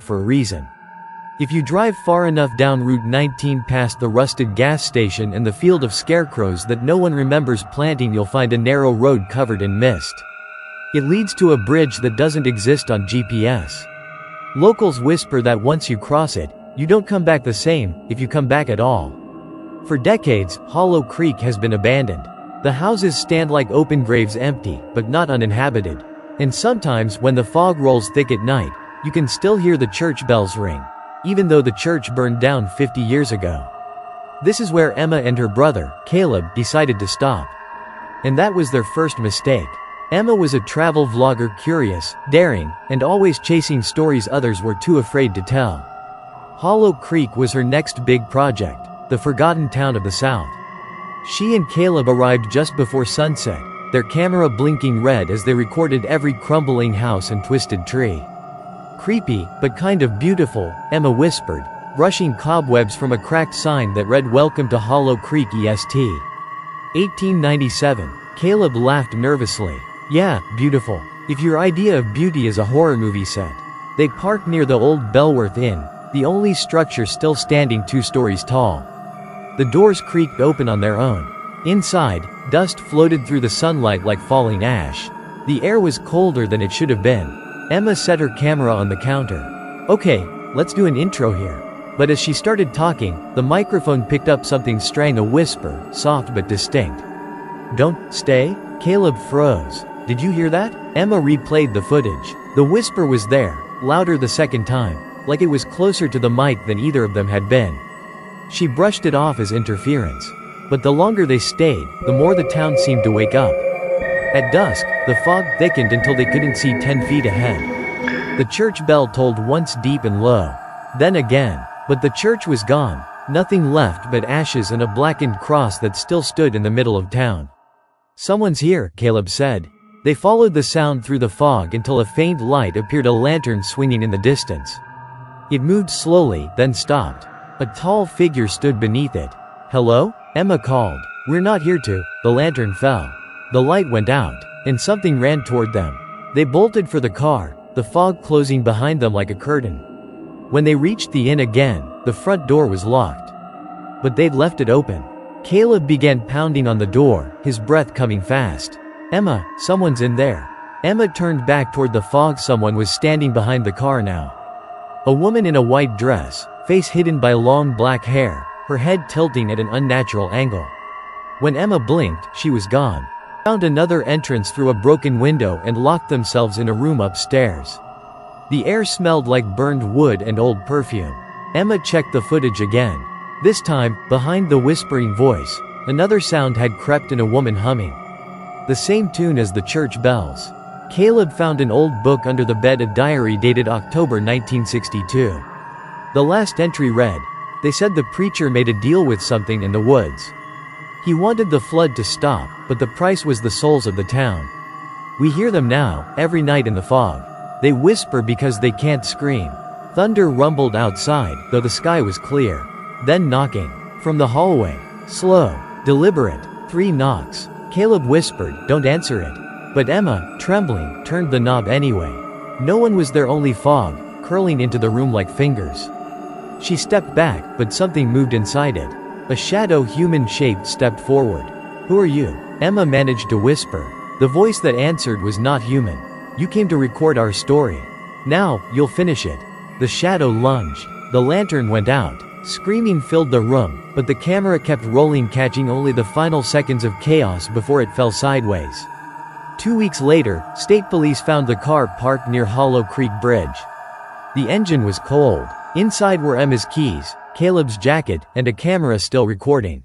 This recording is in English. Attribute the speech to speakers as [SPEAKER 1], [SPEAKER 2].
[SPEAKER 1] for a reason. If you drive far enough down Route 19 past the rusted gas station and the field of scarecrows that no one remembers planting, you'll find a narrow road covered in mist. It leads to a bridge that doesn't exist on GPS. Locals whisper that once you cross it, you don't come back the same, if you come back at all. For decades, Hollow Creek has been abandoned. The houses stand like open graves, empty, but not uninhabited. And sometimes, when the fog rolls thick at night, you can still hear the church bells ring, even though the church burned down 50 years ago. This is where Emma and her brother, Caleb, decided to stop. And that was their first mistake. Emma was a travel vlogger, curious, daring, and always chasing stories others were too afraid to tell. Hollow Creek was her next big project, the forgotten town of the South. She and Caleb arrived just before sunset, their camera blinking red as they recorded every crumbling house and twisted tree. "Creepy, but kind of beautiful," Emma whispered, brushing cobwebs from a cracked sign that read "Welcome to Hollow Creek Est. 1897. Caleb laughed nervously. "Yeah, beautiful. If your idea of beauty is a horror movie set." They parked near the old Bellworth Inn, the only structure still standing 2 stories tall. The doors creaked open on their own. Inside, dust floated through the sunlight like falling ash. The air was colder than it should have been. Emma set her camera on the counter. "Okay, let's do an intro here." But as she started talking, the microphone picked up something strange, a whisper, soft but distinct. "Don't stay?" Caleb froze. "Did you hear that?" Emma replayed the footage. The whisper was there, louder the second time, like it was closer to the mic than either of them had been. She brushed it off as interference. But the longer they stayed, the more the town seemed to wake up. At dusk, the fog thickened until they couldn't see 10 feet ahead. The church bell tolled once, deep and low. Then again. But the church was gone. Nothing left but ashes and a blackened cross that still stood in the middle of town. "Someone's here," Caleb said. They followed the sound through the fog until a faint light appeared, a lantern swinging in the distance. It moved slowly, then stopped. A tall figure stood beneath it. "Hello?" Emma called. "We're not here to." The lantern fell. The light went out, and something ran toward them. They bolted for the car, the fog closing behind them like a curtain. When they reached the inn again, the front door was locked. But they'd left it open. Caleb began pounding on the door, his breath coming fast. "Emma, someone's in there." Emma turned back toward the fog. Someone was standing behind the car now. A woman in a white dress, face hidden by long black hair, her head tilting at an unnatural angle. When Emma blinked, she was gone. Found another entrance through a broken window and locked themselves in a room upstairs. The air smelled like burned wood and old perfume. Emma checked the footage again. This time, behind the whispering voice, another sound had crept in, a woman humming. The same tune as the church bells. Caleb found an old book under the bed, a diary dated October 1962. The last entry read, "They said the preacher made a deal with something in the woods. He wanted the flood to stop, but the price was the souls of the town. We hear them now, every night in the fog. They whisper because they can't scream." Thunder rumbled outside, though the sky was clear. Then knocking. From the hallway. Slow. Deliberate. 3 knocks. Caleb whispered, "Don't answer it." But Emma, trembling, turned the knob anyway. No one was there, only fog, curling into the room like fingers. She stepped back, but something moved inside it. A shadow, human-shaped, stepped forward. "Who are you?" Emma managed to whisper. The voice that answered was not human. "You came to record our story. Now, you'll finish it." The shadow lunged. The lantern went out. Screaming filled the room, but the camera kept rolling, catching only the final seconds of chaos before it fell sideways. 2 weeks later, state police found the car parked near Hollow Creek Bridge. The engine was cold. Inside were Emma's keys, Caleb's jacket, and a camera still recording.